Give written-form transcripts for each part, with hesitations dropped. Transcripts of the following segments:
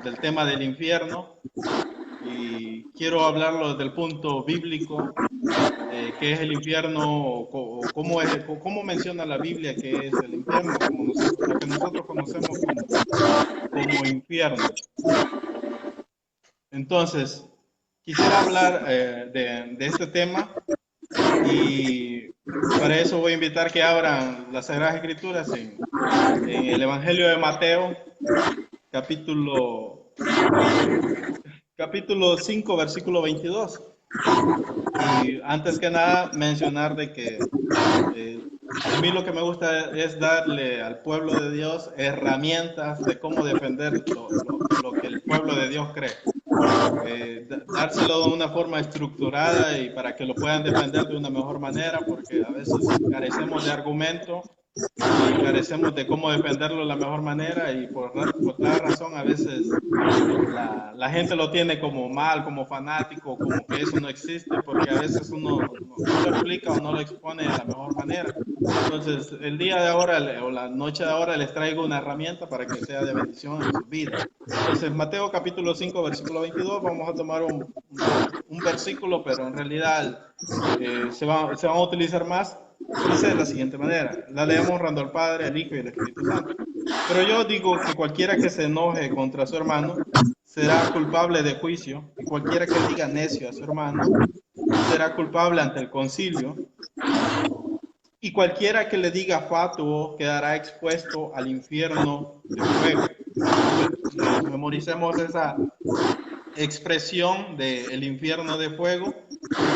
del tema del infierno y quiero hablarlo desde el punto bíblico, qué es el infierno, cómo menciona la Biblia que es el infierno, lo que nosotros conocemos como infierno. Entonces, quisiera hablar de este tema y para eso voy a invitar que abran las Sagradas Escrituras en el Evangelio de Mateo, capítulo 5, versículo 22. Y antes que nada, mencionar de que a mí lo que me gusta es darle al pueblo de Dios herramientas de cómo defender lo que el pueblo de Dios cree. Dárselo de una forma estructurada y para que lo puedan defender de una mejor manera, porque a veces carecemos de argumento y carecemos de cómo defenderlo de la mejor manera y por tal razón a veces la gente lo tiene como mal, como fanático, como que eso no existe, porque a veces uno no lo explica o no lo expone de la mejor manera. Entonces, el día de ahora o la noche de ahora les traigo una herramienta para que sea de bendición en su vida. Entonces, Mateo capítulo 5, versículo 22, vamos a tomar un versículo, pero en realidad se van a utilizar más. Dice de la siguiente manera, la leemos honrando al Padre, al Hijo y al Espíritu Santo. Pero yo digo que cualquiera que se enoje contra su hermano será culpable de juicio, y cualquiera que diga necio a su hermano será culpable ante el concilio, y cualquiera que le diga fatuo quedará expuesto al infierno de fuego. Memoricemos esa expresión del infierno de fuego,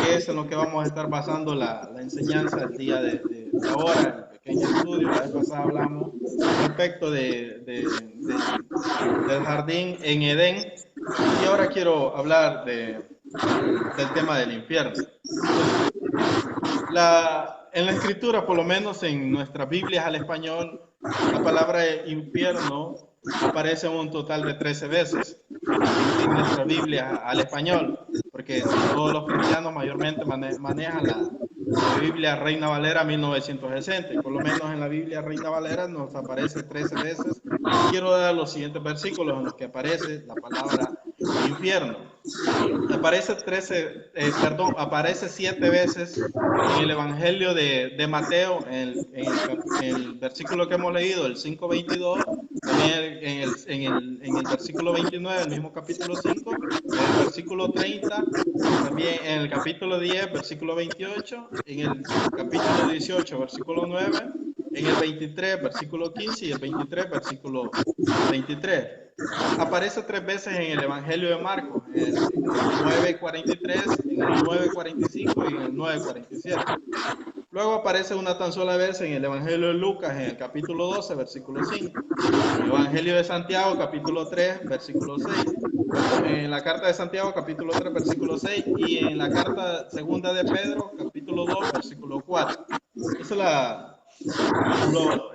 que es en lo que vamos a estar basando la enseñanza el día de ahora, el pequeño estudio. La vez pasada hablamos respecto del jardín en Edén, y ahora quiero hablar del tema del infierno. En la escritura, por lo menos en nuestras Biblias al español, la palabra infierno aparece un total de 13 veces en nuestra Biblia al español, porque todos los cristianos mayormente manejan la Biblia Reina Valera 1960, y por lo menos en la Biblia Reina Valera nos aparece 13 veces. Quiero dar los siguientes versículos en los que aparece la palabra infierno. Aparece 7 veces en el Evangelio de Mateo, en el versículo que hemos leído, el 5:22, también en el versículo 29, el mismo capítulo 5, en el versículo 30, también en el capítulo 10, versículo 28, en el capítulo 18, versículo 9, en el 23, versículo 15 y el 23, versículo 23. Aparece 3 veces en el Evangelio de Marcos, en el 9:43, en el 9:45 y en el 9:47. Luego aparece una tan sola vez en el Evangelio de Lucas, en el capítulo 12, versículo 5. El Evangelio de Santiago, capítulo 3, versículo 6. En la carta de Santiago, capítulo 3, versículo 6. Y en la carta segunda de Pedro, capítulo 2, versículo 4. Esa es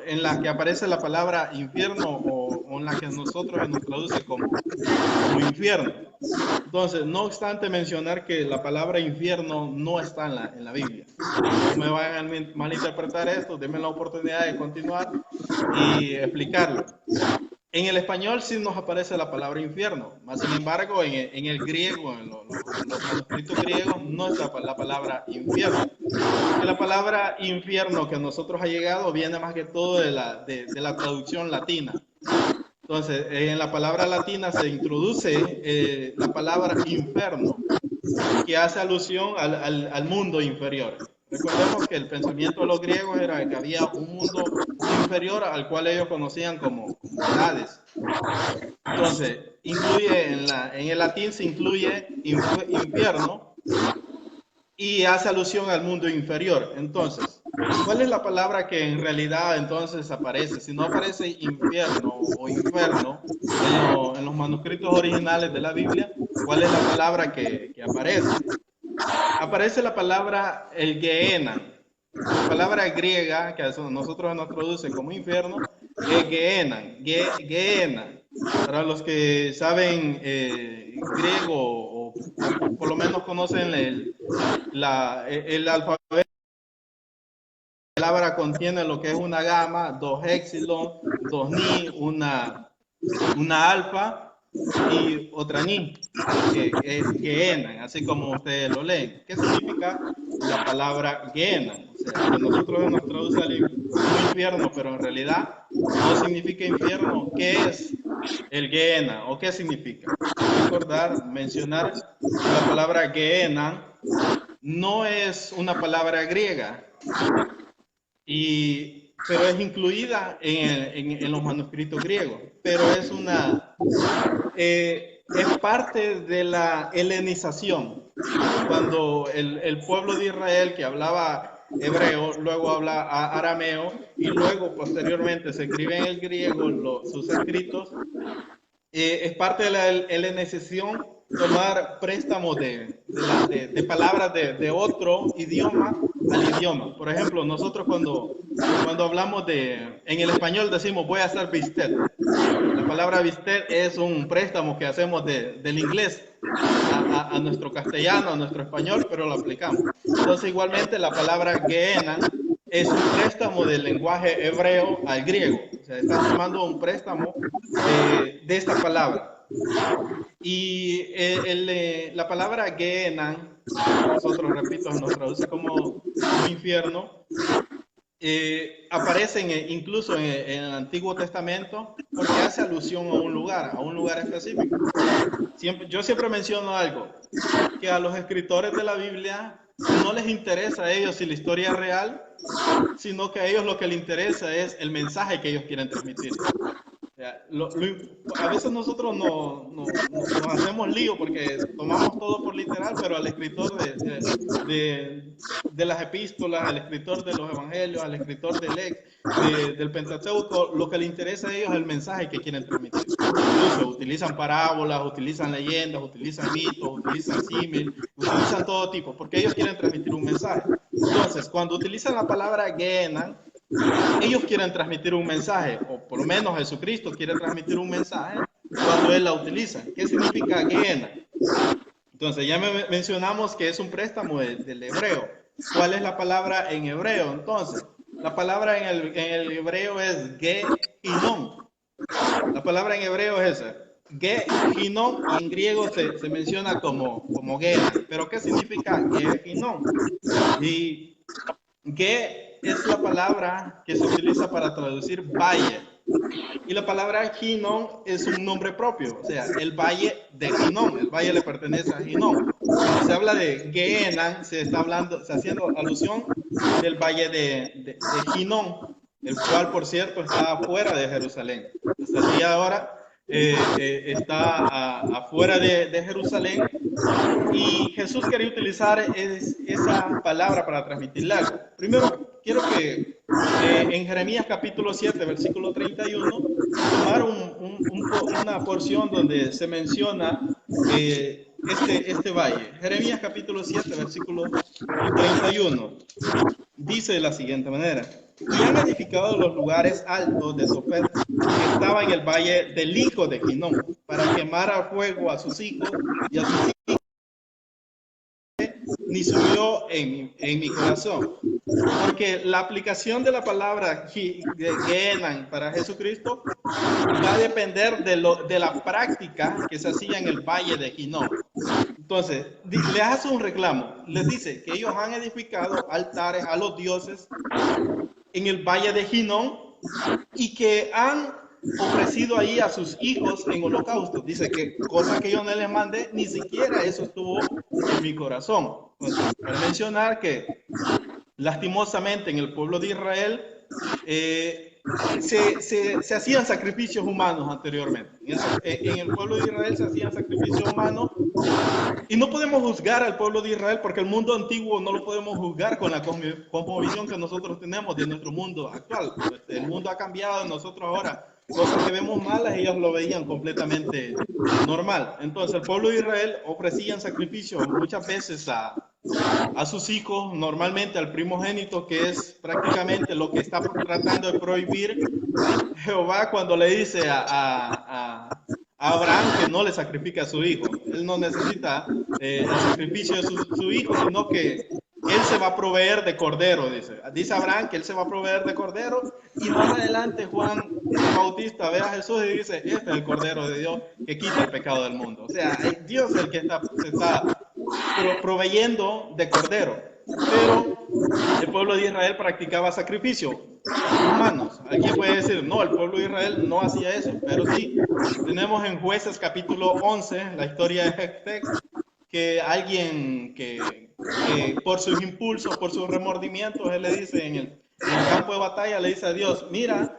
en la que aparece la palabra infierno, o en la que nosotros nos traduce como infierno. Entonces, no obstante mencionar que la palabra infierno no está en la Biblia. No me vayan a malinterpretar esto, denme la oportunidad de continuar y explicarlo. En el español sí nos aparece la palabra infierno, más sin embargo en el griego, en los manuscritos griegos, no está la palabra infierno. Porque la palabra infierno que a nosotros ha llegado viene más que todo de la traducción latina. Entonces, en la palabra latina se introduce la palabra inferno, que hace alusión al mundo inferior. Recordemos que el pensamiento de los griegos era que había un mundo inferior al cual ellos conocían como Hades. Entonces, en el latín se incluye infierno y hace alusión al mundo inferior. Entonces, ¿cuál es la palabra que en realidad entonces aparece? Si no aparece infierno o inferno en los manuscritos originales de la Biblia, ¿cuál es la palabra que aparece? Aparece la palabra el Gehenna. La palabra griega que a nosotros nos traduce como infierno es Gehenna. Para los que saben griego o por lo menos conocen el alfabeto, la palabra contiene lo que es una gamma, 2 épsilon, 2 ni, una alfa y Otraní, que es Gehenna, así como ustedes lo leen. ¿Qué significa la palabra Gehenna? O sea, que nosotros nos traduce al infierno, pero en realidad no significa infierno. ¿Qué es el Gehenna o qué significa? Recordar, mencionar la palabra Gehenna no es una palabra griega, pero es incluida en los manuscritos griegos, pero es parte de la helenización. Cuando el pueblo de Israel que hablaba hebreo, luego habla arameo y luego posteriormente se escribe en el griego sus escritos, es parte de la helenización tomar préstamos de palabras de otro idioma al idioma. Por ejemplo, nosotros cuando hablamos en el español decimos voy a hacer bistec. La palabra bistec es un préstamo que hacemos del inglés a nuestro castellano, a nuestro español, pero lo aplicamos. Entonces, igualmente, la palabra Gehenna es un préstamo del lenguaje hebreo al griego. O sea, está tomando un préstamo de esta palabra. Y la palabra Gehenna, nosotros, repito, nos traduce como infierno, aparecen incluso en el Antiguo Testamento porque hace alusión a un lugar específico. Yo siempre menciono algo, que a los escritores de la Biblia no les interesa a ellos si la historia es real, sino que a ellos lo que les interesa es el mensaje que ellos quieren transmitir. A veces nosotros nos hacemos lío porque tomamos todo por literal, pero al escritor de las epístolas, al escritor de los evangelios, al escritor del Pentateuco, lo que le interesa a ellos es el mensaje que quieren transmitir. Incluso utilizan parábolas, utilizan leyendas, utilizan mitos, utilizan símil, utilizan todo tipo, porque ellos quieren transmitir un mensaje. Entonces, cuando utilizan la palabra Gehenna, ellos quieren transmitir un mensaje, o por lo menos Jesucristo quiere transmitir un mensaje cuando Él la utiliza. ¿Qué significa Gehenna? Entonces, ya mencionamos que es un préstamo del hebreo. ¿Cuál es la palabra en hebreo? Entonces, la palabra en el hebreo es Gehinom. La palabra en hebreo es esa. Gehinom, en griego se menciona como Gehenna. ¿Pero qué significa Gehinom? Y es la palabra que se utiliza para traducir valle. Y la palabra Hinnom es un nombre propio, o sea, el valle de Hinnom. El valle le pertenece a Hinnom. Cuando se habla de Gehenna, se está haciendo alusión del valle de Hinnom, el cual, por cierto, está fuera de Jerusalén. Hasta el día de ahora está afuera de Jerusalén. Y Jesús quería utilizar esa palabra para transmitirle algo. Primero, quiero que en Jeremías capítulo 7, versículo 31, tomar una porción donde se menciona este valle. Jeremías capítulo 7, versículo 31. Dice de la siguiente manera: y han edificado los lugares altos de Tofet, que estaba en el valle del hijo de Hinnom, para quemar a fuego a sus hijos y a sus hijos, ni subió en mi corazón. Porque la aplicación de la palabra Gehenna para Jesucristo va a depender de la práctica que se hacía en el valle de Hinnom. Entonces, le hace un reclamo. Les dice que ellos han edificado altares a los dioses en el valle de Hinnom y que han ofrecido ahí a sus hijos en holocausto. Dice que cosa que yo no les mandé, ni siquiera eso estuvo en mi corazón. Entonces, para mencionar que lastimosamente en el pueblo de Israel se hacían sacrificios humanos anteriormente. En el pueblo de Israel se hacían sacrificios humanos y no podemos juzgar al pueblo de Israel porque el mundo antiguo no lo podemos juzgar con la cosmovisión que nosotros tenemos de nuestro mundo actual. El mundo ha cambiado, nosotros ahora cosas que vemos malas, ellos lo veían completamente normal. Entonces el pueblo de Israel ofrecían sacrificios muchas veces a sus hijos, normalmente al primogénito, que es prácticamente lo que está tratando de prohibir Jehová cuando le dice a Abraham que no le sacrifique a su hijo. Él no necesita el sacrificio de su hijo, sino que él se va a proveer de cordero, dice. Dice Abraham que él se va a proveer de cordero, y más adelante Juan Juan Bautista ve a Jesús y dice, este es el Cordero de Dios que quita el pecado del mundo. O sea, Dios es el que se está proveyendo de cordero. Pero el pueblo de Israel practicaba sacrificios humanos. Alguien puede decir, no, el pueblo de Israel no hacía eso. Pero sí, tenemos en Jueces capítulo 11 la historia de Jefté, que alguien que por sus impulsos, por sus remordimientos, él le dice en el campo de batalla, le dice a Dios, mira,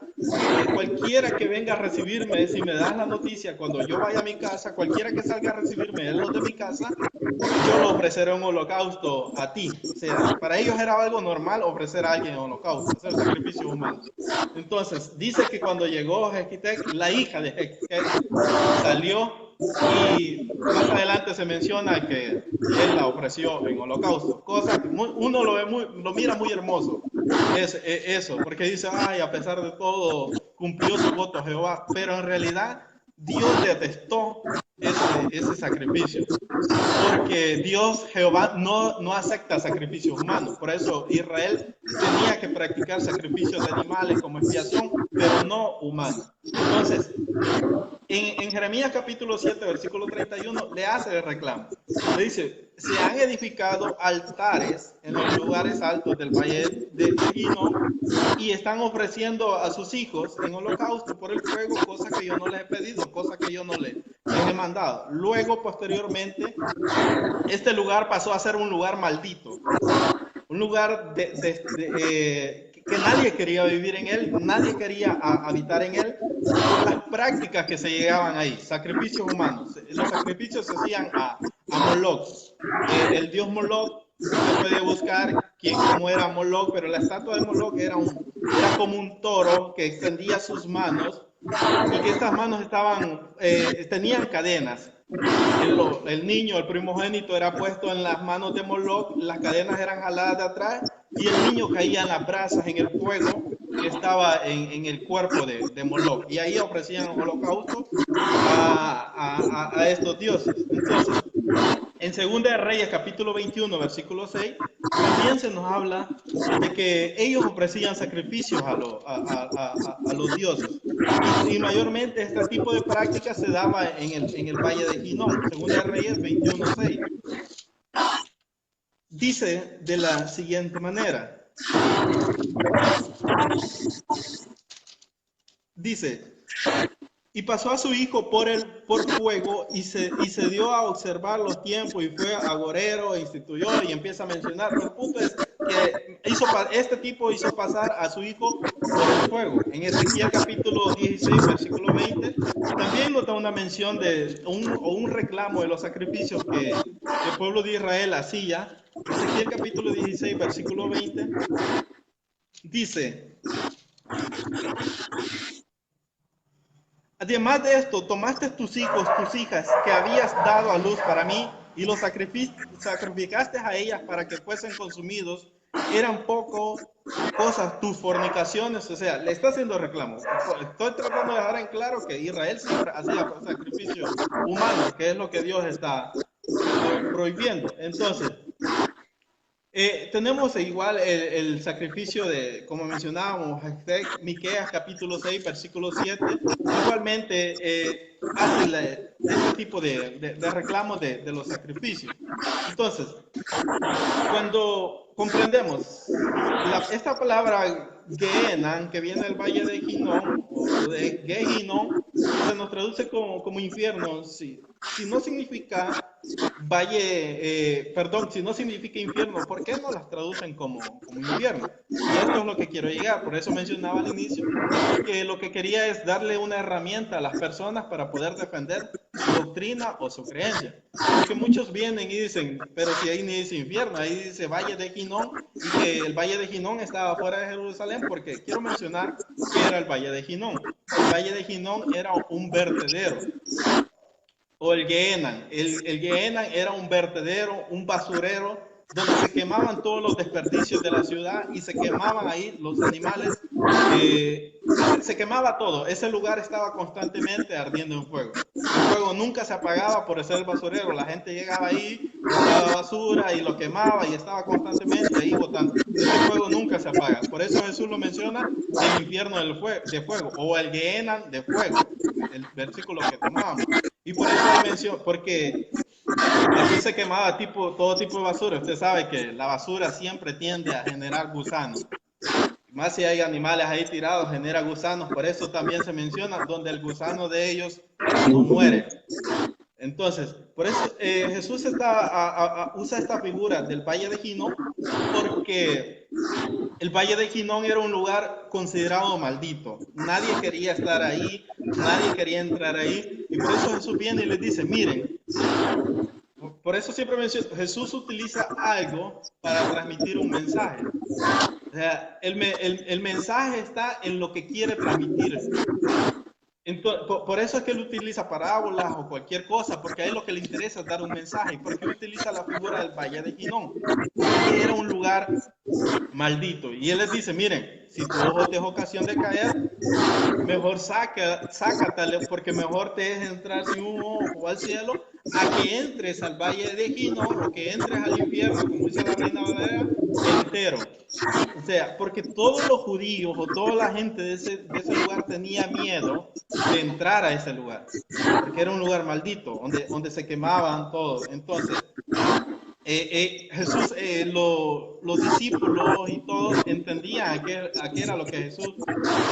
cualquiera que venga a recibirme, si me das la noticia, cuando yo vaya a mi casa, cualquiera que salga a recibirme de los de mi casa, yo lo ofreceré un holocausto a ti. O sea, para ellos era algo normal ofrecer a alguien un holocausto, hacer sacrificios humanos. Entonces, dice que cuando llegó Jefté, la hija de Jefté salió y más adelante se menciona que él la ofreció en holocausto, cosa que uno lo mira muy hermoso, es eso, porque dice, ay, a pesar de todo, cumplió su voto a Jehová, pero en realidad Dios detestó ese sacrificio, porque Dios, Jehová, no acepta sacrificios humanos. Por eso Israel tenía que practicar sacrificios de animales como expiación, pero no humanos. Entonces, en Jeremías capítulo 7, versículo 31, le hace el reclamo. Le dice, se han edificado altares en los lugares altos del valle de Hinnom y están ofreciendo a sus hijos en holocausto por el fuego, cosa que yo no les he pedido, cosa que yo no les he mandado. Luego, posteriormente, este lugar pasó a ser un lugar maldito, un lugar que nadie quería vivir en él, nadie quería habitar en él, por las prácticas que se llegaban ahí, sacrificios humanos. Los sacrificios se hacían a Moloch, el dios Moloch. Usted puede buscar cómo era Moloch, pero la estatua de Moloch era como un toro que extendía sus manos y que estas manos tenían cadenas. El niño, el primogénito, era puesto en las manos de Moloch, las cadenas eran jaladas de atrás y el niño caía en las brasas, en el fuego que estaba en el cuerpo de Moloch. Y ahí ofrecían holocausto a estos dioses. Entonces, en 2 de Reyes, capítulo 21, versículo 6, también se nos habla de que ellos ofrecían sacrificios a los dioses. Y mayormente este tipo de práctica se daba en el valle de Hinnom. 2 de Reyes 21, 6. Dice de la siguiente manera. Dice, y pasó a su hijo por fuego y se dio a observar los tiempos y fue agorero, instituyó y empieza a mencionar. Pero el punto es que este tipo hizo pasar a su hijo por el fuego. En Ezequiel capítulo 16, versículo 20, también nota una mención de un reclamo de los sacrificios que el pueblo de Israel hacía. Ezequiel capítulo 16, versículo 20, dice... Además de esto, tomaste tus hijos, tus hijas, que habías dado a luz para mí, y los sacrificaste a ellas para que fuesen consumidos. Eran poco cosas tus fornicaciones. O sea, le está haciendo reclamo. Estoy tratando de dejar en claro que Israel siempre hacía sacrificios humanos, que es lo que Dios está prohibiendo. Entonces, tenemos igual el sacrificio de, como mencionábamos, Miqueas capítulo 6, versículo 7, igualmente hace este tipo de reclamos de los sacrificios. Entonces, cuando comprendemos esta palabra Gehenna, que viene del valle de Hinnom, o de Gehinnom, se nos traduce como infierno. Si no significa si no significa infierno, ¿por qué no las traducen como infierno? Y esto es lo que quiero llegar, por eso mencionaba al inicio, que lo que quería es darle una herramienta a las personas para poder defender su doctrina o su creencia. Porque muchos vienen y dicen, pero si ahí ni dice infierno, ahí dice valle de Hinnom, y que el valle de Hinnom estaba fuera de Jerusalén, porque quiero mencionar que era el valle de Hinnom. El valle de Hinnom era un vertedero. O el Gehenna. El Gehenna era un vertedero, un basurero donde se quemaban todos los desperdicios de la ciudad y se quemaban ahí los animales. Se quemaba todo. Ese lugar estaba constantemente ardiendo en fuego. El fuego nunca se apagaba por ser el basurero. La gente llegaba ahí, botaba basura y lo quemaba y estaba constantemente ahí botando. Ese fuego nunca se apaga. Por eso Jesús lo menciona el infierno de fuego o el Gehenna de fuego, el versículo que tomábamos. Y por eso él menciona, porque aquí se quemaba todo tipo de basura. Usted sabe que la basura siempre tiende a generar gusanos. Más si hay animales ahí tirados, genera gusanos. Por eso también se menciona donde el gusano de ellos no muere. Entonces, por eso Jesús usa esta figura del Valle de Ginón, porque el Valle de Ginón era un lugar considerado maldito. Nadie quería estar ahí, nadie quería entrar ahí. Y por eso Jesús viene y les dice, miren, por eso siempre menciono, Jesús utiliza algo para transmitir un mensaje. O sea, el mensaje está en lo que quiere transmitir. Entonces, por eso es que él utiliza parábolas o cualquier cosa, porque a él lo que le interesa es dar un mensaje. ¿Por qué utiliza la figura del Valle de Ginón? Porque era un lugar maldito. Y él les dice, miren, si tu ojo te es ocasión de caer, mejor sácatale, porque mejor te es entrar sin un ojo al cielo, a que entres al Valle de Ginón o que entres al infierno, como dice la Reina Valera, entero. O sea, porque todos los judíos o toda la gente de ese lugar tenía miedo de entrar a ese lugar, porque era un lugar maldito, donde se quemaban todos. Entonces, Jesús, los discípulos y todos entendían a qué era lo que Jesús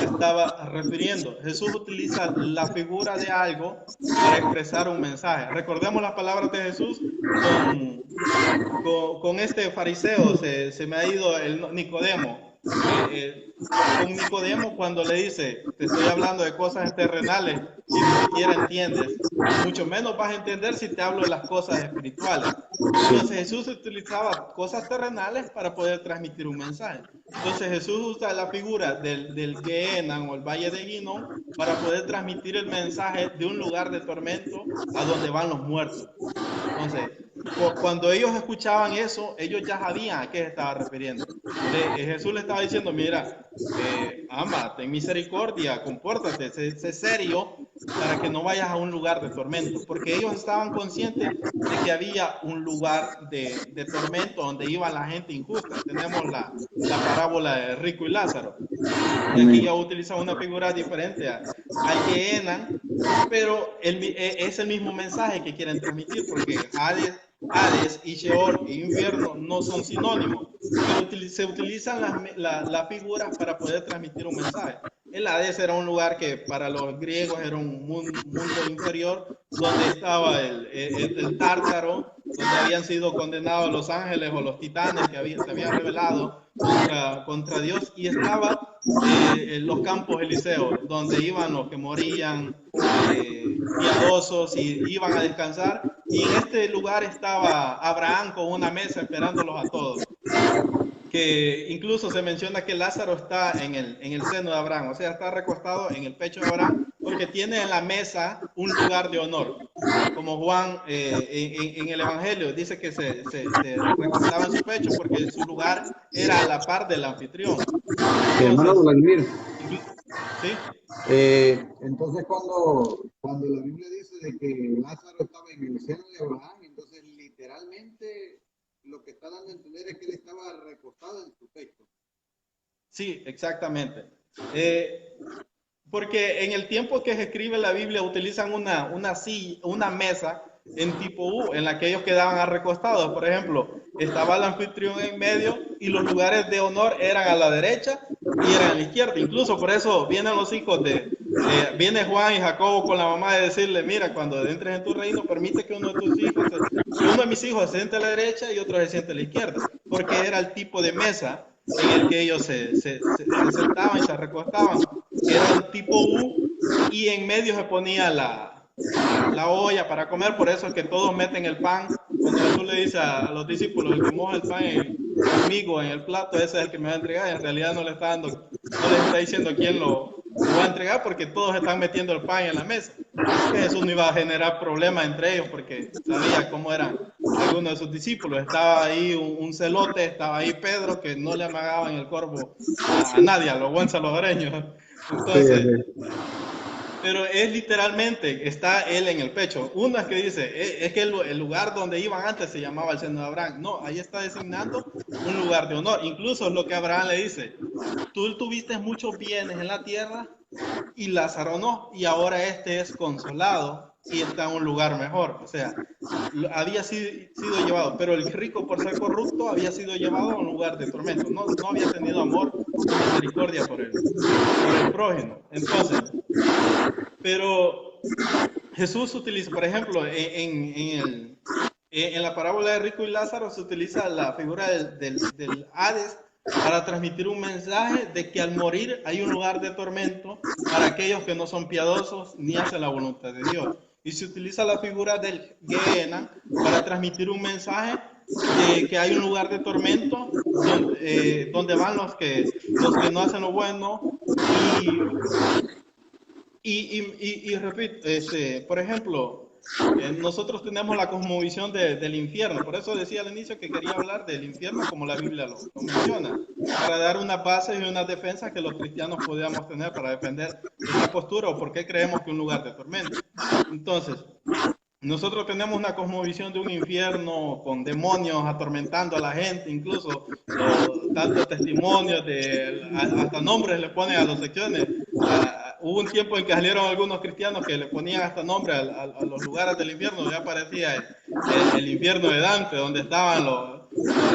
estaba refiriendo. Jesús utiliza la figura de algo para expresar un mensaje. Recordemos las palabras de Jesús con este fariseo, se me ha ido el Nicodemo. Con Nicodemo cuando le dice, te estoy hablando de cosas terrenales y ni siquiera entiendes, mucho menos vas a entender si te hablo de las cosas espirituales. Entonces Jesús utilizaba cosas terrenales para poder transmitir un mensaje. Entonces Jesús usa la figura del Gehenna o el Valle de Ginón para poder transmitir el mensaje de un lugar de tormento a donde van los muertos. Entonces, cuando ellos escuchaban eso, ellos ya sabían a qué se estaba refiriendo. Jesús le estaba diciendo, mira, ama, ten misericordia, compórtate, sé serio para que no vayas a un lugar de tormento, porque ellos estaban conscientes de que había un lugar de tormento donde iba la gente injusta. Tenemos la parábola de Rico y Lázaro. Y aquí ya utiliza una figura diferente al Gehenna, pero es el mismo mensaje que quieren transmitir, porque Hades y Sheol e infierno no son sinónimos, pero se utilizan las figuras para poder transmitir un mensaje. El Hades era un lugar que para los griegos era un mundo inferior, donde estaba el Tártaro, donde habían sido condenados los ángeles o los titanes que se habían rebelado contra Dios, y estaba en los campos elíseos, donde iban los que morían piadosos y iban a descansar, y en este lugar estaba Abraham con una mesa esperándolos a todos, que incluso se menciona que Lázaro está en el seno de Abraham, o sea, está recostado en el pecho de Abraham, porque tiene en la mesa un lugar de honor, como Juan en el Evangelio dice que se recostaba en su pecho porque su lugar era a la par del anfitrión. Hermano Vladimir, ¿sí? Entonces cuando la Biblia dice de que Lázaro estaba en el seno de Abraham, entonces literalmente lo que está dando a entender es que él estaba recostado en su pecho. Sí, exactamente. Porque en el tiempo que se escribe la Biblia utilizan una mesa en tipo U, en la que ellos quedaban recostados. Por ejemplo, estaba el anfitrión en medio y los lugares de honor eran a la derecha y eran a la izquierda. Incluso por eso vienen los hijos viene Juan y Jacobo con la mamá de decirle, mira, cuando entres en tu reino, permite que uno de mis hijos se siente a la derecha y otro se siente a la izquierda, porque era el tipo de mesa en el que ellos se sentaban y se recostaban. Era un tipo U y en medio se ponía la olla para comer. Por eso es que todos meten el pan. Cuando Jesús le dice a los discípulos, el que moja el pan conmigo en el plato, ese es el que me va a entregar. En realidad no les está diciendo quién lo lo voy a entregar porque todos están metiendo el pan en la mesa. Jesús no iba a generar problemas entre ellos porque sabía cómo eran algunos de sus discípulos. Estaba ahí un celote, estaba ahí Pedro, que no le amagaban el corvo a nadie, a los buen salvadoreños. Entonces, pero es literalmente, está él en el pecho. Uno es que dice, es que el lugar donde iban antes se llamaba el seno de Abraham. No, ahí está designando un lugar de honor. Incluso lo que Abraham le dice, tú tuviste muchos bienes en la tierra y Lázaro no, y ahora este es consolado y está en un lugar mejor. O sea, había sido llevado, pero el rico por ser corrupto había sido llevado a un lugar de tormento. No había tenido amor ni misericordia por el prójimo. Entonces, pero Jesús utiliza, por ejemplo, en la parábola de Rico y Lázaro se utiliza la figura del Hades para transmitir un mensaje de que al morir hay un lugar de tormento para aquellos que no son piadosos ni hacen la voluntad de Dios. Y se utiliza la figura del Gehenna para transmitir un mensaje de que hay un lugar de tormento donde van los que no hacen lo bueno y repito, por ejemplo, nosotros tenemos la cosmovisión del infierno. Por eso decía al inicio que quería hablar del infierno como la Biblia lo menciona, para dar una base y una defensa que los cristianos podíamos tener para defender esta postura o por qué creemos que un lugar de tormento. Entonces, nosotros tenemos una cosmovisión de un infierno con demonios atormentando a la gente, incluso dando testimonios, hasta nombres le ponen a las secciones. Hubo un tiempo en que salieron algunos cristianos que le ponían hasta nombre a los lugares del infierno. Ya aparecía el infierno de Dante, donde estaban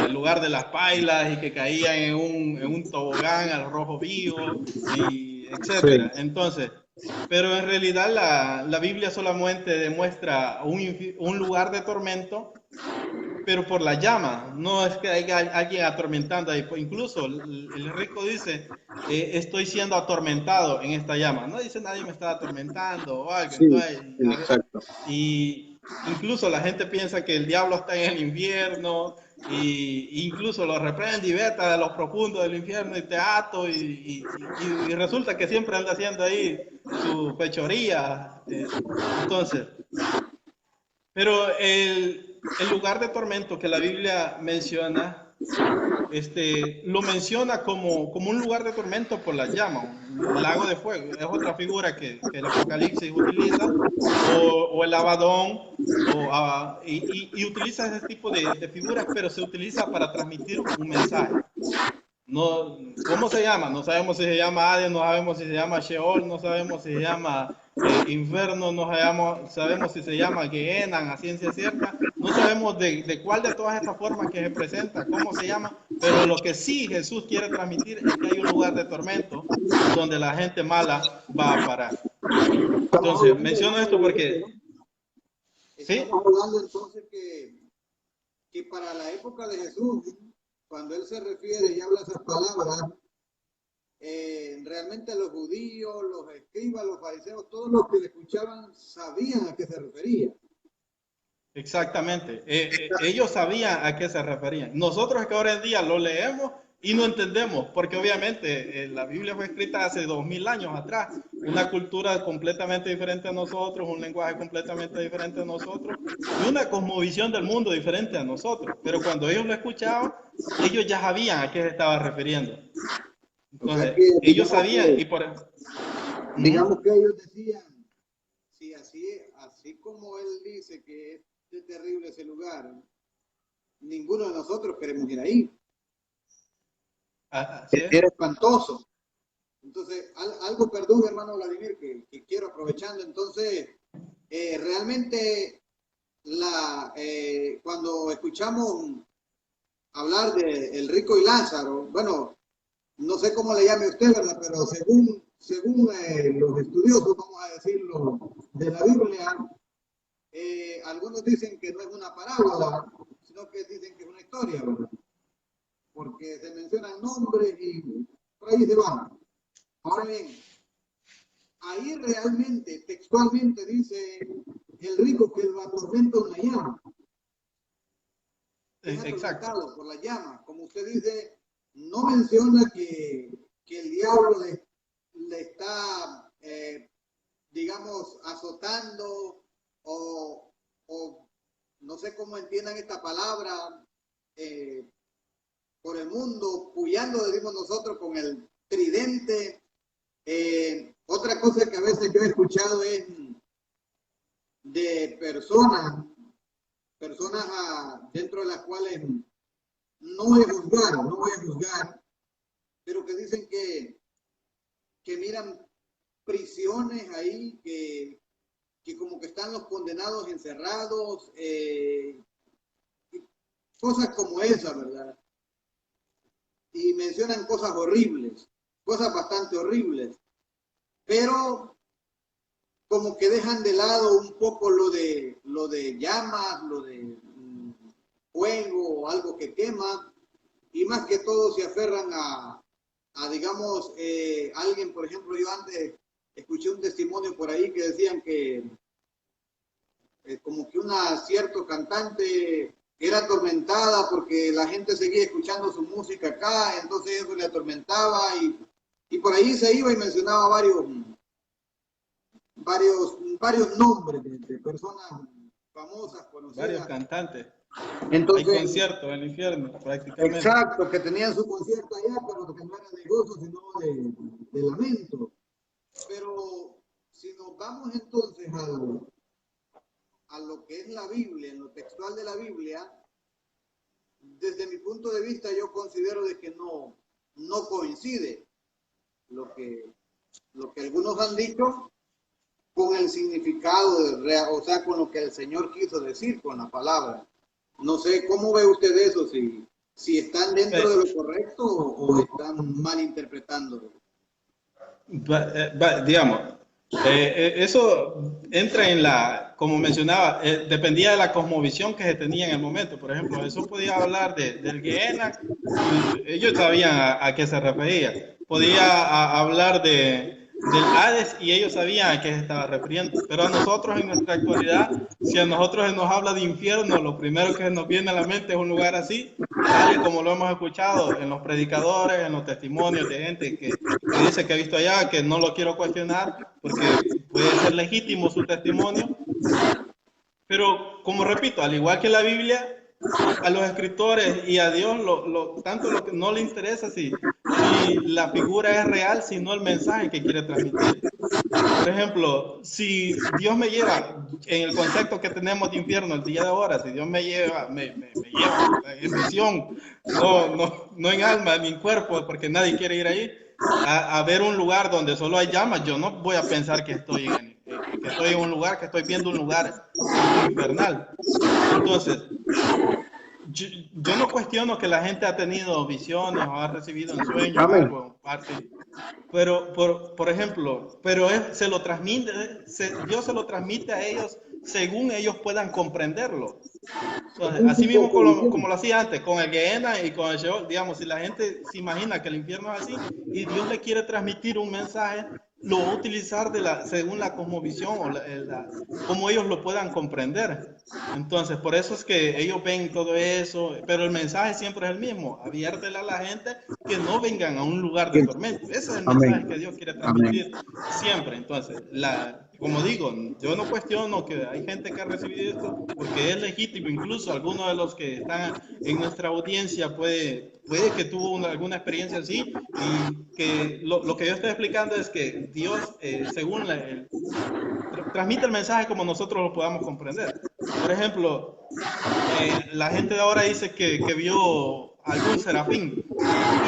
el lugar de las pailas y que caían en un tobogán al rojo vivo, y etcétera. Sí. Entonces, pero en realidad la Biblia solamente demuestra un lugar de tormento, pero por la llama. No es que haya alguien atormentando ahí. Incluso el rico dice, estoy siendo atormentado en esta llama. No dice nadie me está atormentando o algo. Sí, entonces, exacto. Y incluso la gente piensa que el diablo está en el infierno y incluso lo reprende y veta de los profundos del infierno y te ato y resulta que siempre anda haciendo ahí su fechoría. Entonces, pero el lugar de tormento que la Biblia menciona, lo menciona como un lugar de tormento por la llama, un lago de fuego. Es otra figura que el Apocalipsis utiliza, o el Abadón, y utiliza ese tipo de figuras, pero se utiliza para transmitir un mensaje. No, ¿cómo se llama? No sabemos si se llama Hades, no sabemos si se llama Sheol, no sabemos si se llama infierno, no sabemos si se llama Gehenna a ciencia cierta, no sabemos de cuál de todas estas formas que se presenta, cómo se llama, pero lo que sí Jesús quiere transmitir es que hay un lugar de tormento donde la gente mala va a parar. Entonces, menciono esto porque... ¿sí? Estamos hablando entonces que para la época de Jesús, cuando él se refiere y habla esas palabras, realmente los judíos, los escribas, los fariseos, todos los que le escuchaban sabían a qué se refería. Exactamente. Ellos sabían a qué se referían. Nosotros que ahora en día lo leemos y no entendemos, porque obviamente la Biblia fue escrita hace 2000 años atrás, una cultura completamente diferente a nosotros, un lenguaje completamente diferente a nosotros y una cosmovisión del mundo diferente a nosotros. Pero cuando ellos lo escuchaban, ellos ya sabían a qué se estaba refiriendo. Entonces, o sea que, ellos sabían y por... Digamos que ellos decían, si así como él dice que es terrible ese lugar, ninguno de nosotros queremos ir ahí. Era espantoso. Entonces, algo, perdón, hermano Vladimir, que quiero aprovechando. Entonces, realmente, cuando escuchamos hablar de el rico y Lázaro, bueno, no sé cómo le llame usted, ¿verdad? Pero según los estudiosos, vamos a decirlo, de la Biblia, algunos dicen que no es una parábola, sino que dicen que es una historia, ¿verdad? Porque se mencionan nombres y por ahí se van. Ahora bien, ahí realmente, textualmente dice el rico que lo atormenta una llama. Es atormentado por la llama. Como usted dice, no menciona que el diablo le está, digamos, azotando o no sé cómo entiendan esta palabra, por el mundo, puyando, decimos nosotros, con el tridente. Otra cosa que a veces yo he escuchado es de personas dentro de las cuales no voy a juzgar, pero que dicen que miran prisiones ahí, que como que están los condenados encerrados, cosas como esa, ¿verdad? Y mencionan cosas horribles, cosas bastante horribles, pero como que dejan de lado un poco lo de llamas, lo de fuego o algo que quema, y más que todo se aferran a digamos, alguien, por ejemplo, yo antes escuché un testimonio por ahí que decían que como que una cierto cantante era atormentada porque la gente seguía escuchando su música acá, entonces eso le atormentaba y por ahí se iba y mencionaba varios nombres de personas famosas, conocidas. Varios cantantes. Entonces, hay conciertos en el infierno, prácticamente. Exacto, que tenían su concierto allá, pero que no era de gozo, sino de lamento. Pero si nos vamos entonces a lo que es la Biblia, en lo textual de la Biblia, desde mi punto de vista yo considero de que no coincide lo que algunos han dicho con el significado, o sea, con lo que el Señor quiso decir con la palabra. No sé, ¿cómo ve usted eso? Si están dentro de lo correcto o están malinterpretándolo. Digamos, eso entra en como mencionaba, dependía de la cosmovisión que se tenía en el momento. Por ejemplo, eso podía hablar del Gehenna, ellos sabían a qué se refería. Podía hablar del Hades y ellos sabían a qué se estaba refiriendo. Pero a nosotros en nuestra actualidad, si a nosotros se nos habla de infierno, lo primero que nos viene a la mente es un lugar así, tal y como lo hemos escuchado en los predicadores, en los testimonios de gente que dice que ha visto allá, que no lo quiero cuestionar porque puede ser legítimo su testimonio. Pero, como repito, al igual que la Biblia, a los escritores y a Dios tanto lo que no le interesa si la figura es real, sino el mensaje que quiere transmitir. Por ejemplo, si Dios me lleva, en el concepto que tenemos de infierno el día de ahora, si Dios me lleva en visión, no en alma ni en cuerpo, porque nadie quiere ir ahí, a ver un lugar donde solo hay llamas, yo no voy a pensar que estoy en un lugar, que estoy viendo un lugar infernal. Entonces, yo no cuestiono que la gente ha tenido visiones o ha recibido en sueños algo, pero por ejemplo, se lo transmite, Dios se lo transmite a ellos según ellos puedan comprenderlo. Entonces, así mismo como lo hacía antes, con el Gehenna y con el Sheol, digamos, si la gente se imagina que el infierno es así y Dios le quiere transmitir un mensaje, lo va a utilizar según la cosmovisión o como ellos lo puedan comprender. Entonces, por eso es que ellos ven todo eso, pero el mensaje siempre es el mismo: adviértele a la gente que no vengan a un lugar de tormento. Ese es el mensaje que Dios quiere transmitir siempre. Entonces, como digo, yo no cuestiono que hay gente que ha recibido esto porque es legítimo. Incluso algunos de los que están en nuestra audiencia puede que tuvo alguna experiencia así, y que lo que yo estoy explicando es que Dios, según transmite el mensaje como nosotros lo podamos comprender. Por ejemplo, la gente de ahora dice que vio algún serafín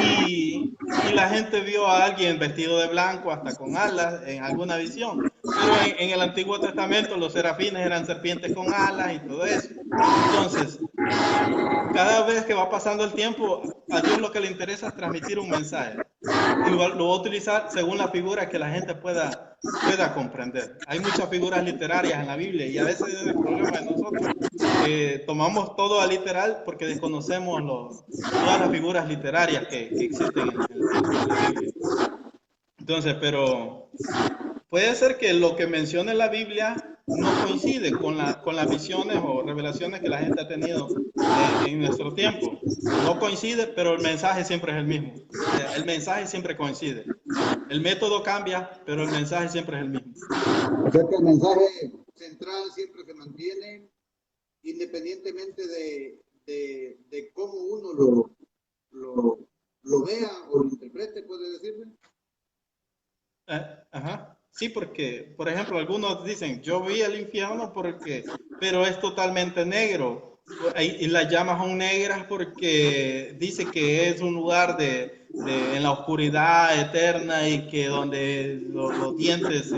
y la gente vio a alguien vestido de blanco hasta con alas en alguna visión. Pero en el Antiguo Testamento los serafines eran serpientes con alas y todo eso. Entonces, cada vez que va pasando el tiempo, a Dios lo que le interesa es transmitir un mensaje. Y lo va a utilizar según la figura que la gente pueda comprender. Hay muchas figuras literarias en la Biblia y a veces es el problema de nosotros. Tomamos todo a literal porque desconocemos todas las figuras literarias que existen en la Biblia. Entonces, pero puede ser que lo que menciona la Biblia no coincide con las visiones o revelaciones que la gente ha tenido en nuestro tiempo. No coincide, pero el mensaje siempre es el mismo. El mensaje siempre coincide. El método cambia, pero el mensaje siempre es el mismo. O sea que el mensaje central siempre se mantiene independientemente de cómo uno lo vea o lo interprete, puede decirme. Ajá. Sí, porque, por ejemplo, algunos dicen, yo vi el infierno pero es totalmente negro. Y las llamas son negras porque dice que es un lugar en la oscuridad eterna y que donde los dientes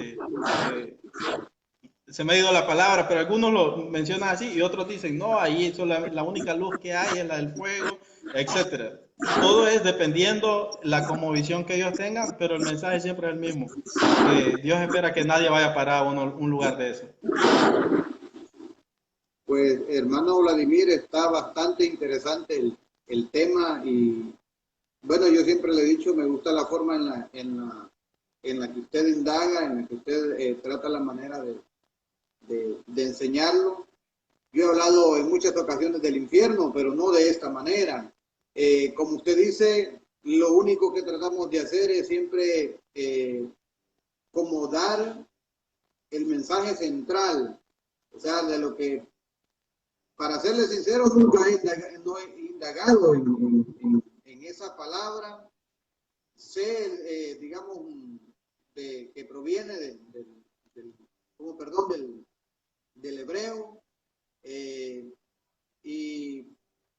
se me ha ido la palabra, pero algunos lo mencionan así y otros dicen, no, ahí la única luz que hay es la del fuego, etcétera. Todo es dependiendo la cosmovisión que ellos tengan, pero el mensaje siempre es el mismo. Que Dios espera que nadie vaya a parar a un lugar de eso. Pues, hermano Vladimir, está bastante interesante el tema y, bueno, yo siempre le he dicho, me gusta la forma en la que usted indaga, en la que usted trata la manera de enseñarlo. Yo he hablado en muchas ocasiones del infierno, pero no de esta manera. Como usted dice, lo único que tratamos de hacer es siempre como dar el mensaje central, o sea, de lo que, para serle sincero, nunca he indagado en esa palabra. Sé, digamos, que proviene del hebreo,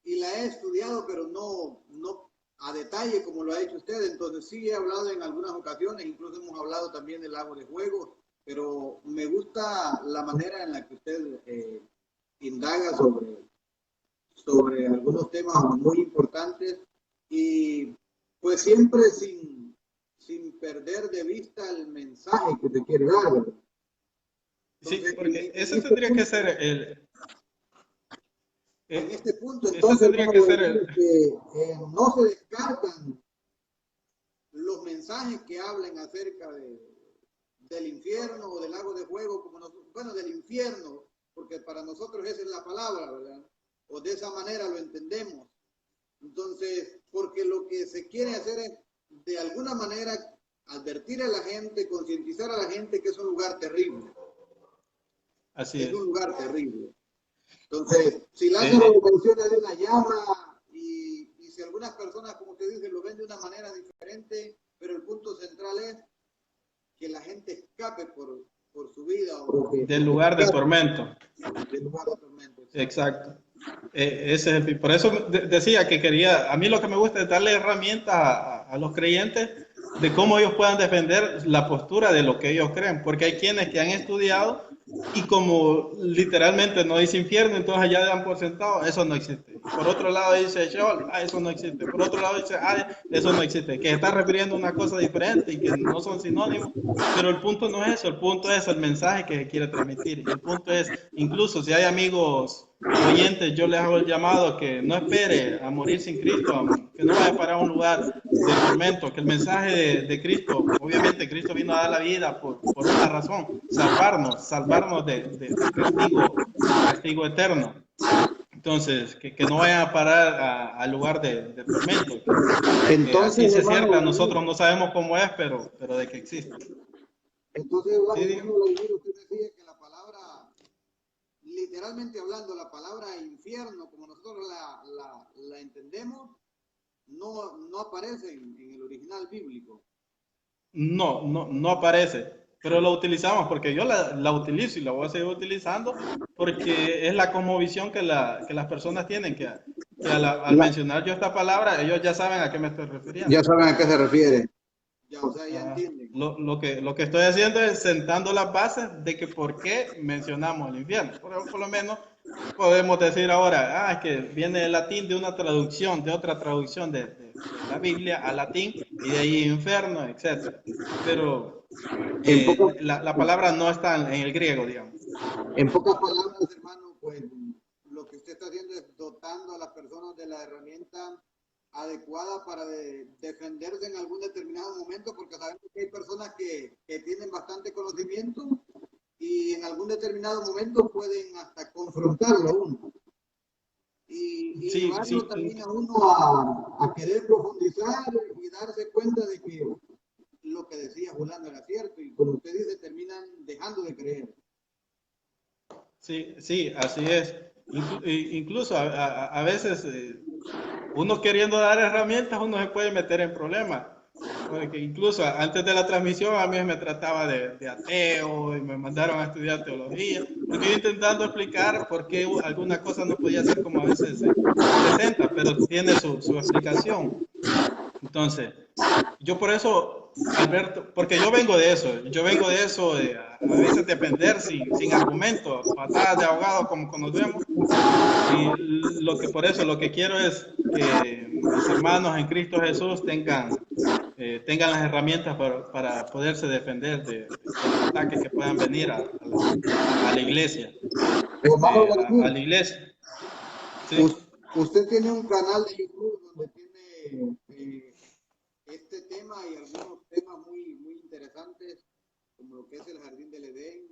y la he estudiado, pero no a detalle como lo ha hecho usted. Entonces sí he hablado en algunas ocasiones, incluso hemos hablado también del lago de fuego, pero me gusta la manera en la que usted indaga sobre algunos temas muy importantes y pues siempre sin perder de vista el mensaje que te quiere dar, ¿verdad? Entonces, sí, porque ese tendría que ser en este punto, entonces, tendría que ser no se descartan los mensajes que hablen acerca del infierno o del lago de fuego, bueno, del infierno, porque para nosotros esa es la palabra, ¿verdad? O de esa manera lo entendemos. Entonces, porque lo que se quiere hacer es, de alguna manera, advertir a la gente, concientizar a la gente que es un lugar terrible. Así es. Un lugar terrible. Entonces, si Lázaro menciona de una llama y si algunas personas, como usted dice, lo ven de una manera diferente, pero el punto central es que la gente escape por su vida. Del lugar de tormento. Del lugar de tormento. Exacto. Por eso decía que a mí lo que me gusta es darle herramientas a los creyentes de cómo ellos puedan defender la postura de lo que ellos creen, porque hay quienes que han estudiado y como literalmente no dice infierno, entonces ya dan por sentado, eso no existe. Por otro lado dice Sheol, eso no existe. Por otro lado dice eso no existe. Que está refiriendo a una cosa diferente y que no son sinónimos, pero el punto no es eso, el punto es el mensaje que se quiere transmitir. El punto es, incluso si hay amigos oyentes, yo les hago el llamado que no espere a morir sin Cristo, que no vaya para un lugar de tormento, que el mensaje de Cristo, obviamente Cristo vino a dar la vida por una razón, salvarnos de castigo eterno. Entonces, que no vayan a parar al lugar de tormento. Entonces, así se cierta, nosotros no sabemos cómo es, pero de que existe. Entonces, usted decía que la palabra, literalmente hablando, la palabra infierno, como nosotros la entendemos, no aparece en el original bíblico. No aparece, pero lo utilizamos porque yo la utilizo y la voy a seguir utilizando porque es la cosmovisión que las personas tienen, que al mencionar yo esta palabra, ellos ya saben a qué me estoy refiriendo. Ya saben a qué se refiere. Ya, o sea, ya entienden. Lo que estoy haciendo es sentando las bases de que por qué mencionamos el infierno. Por lo menos podemos decir ahora, es que viene del latín de otra traducción de la Biblia al latín y de ahí infierno, etc. Pero la palabra no está en el griego, digamos. En pocas palabras, hermano, pues lo que usted está haciendo es dotando a las personas de la herramienta adecuada para defenderse en algún determinado momento, porque sabemos que hay personas que tienen bastante conocimiento y en algún determinado momento pueden hasta confrontarlo a uno y Sí, llevarlo sí, también a uno a querer profundizar y darse cuenta de que lo que decía Julano era cierto y como usted dice, terminan dejando de creer. sí, sí, así es. Incluso a veces uno queriendo dar herramientas, uno se puede meter en problemas. Porque incluso antes de la transmisión a mí me trataba de ateo y me mandaron a estudiar teología, porque yo intentando explicar por qué alguna cosa no podía ser como a veces se presenta, pero tiene su explicación. Entonces, yo por eso, Alberto, porque yo vengo de eso, de a veces depender sin argumento, patadas de ahogado como conocemos, y por eso lo que quiero es que mis hermanos en Cristo Jesús tengan las herramientas para poderse defender de los ataques que puedan venir a la iglesia, Hermano David, a la iglesia. ¿Sí? usted tiene un canal de YouTube donde tiene este tema y algunos temas muy, muy interesantes, como lo que es el Jardín del Edén,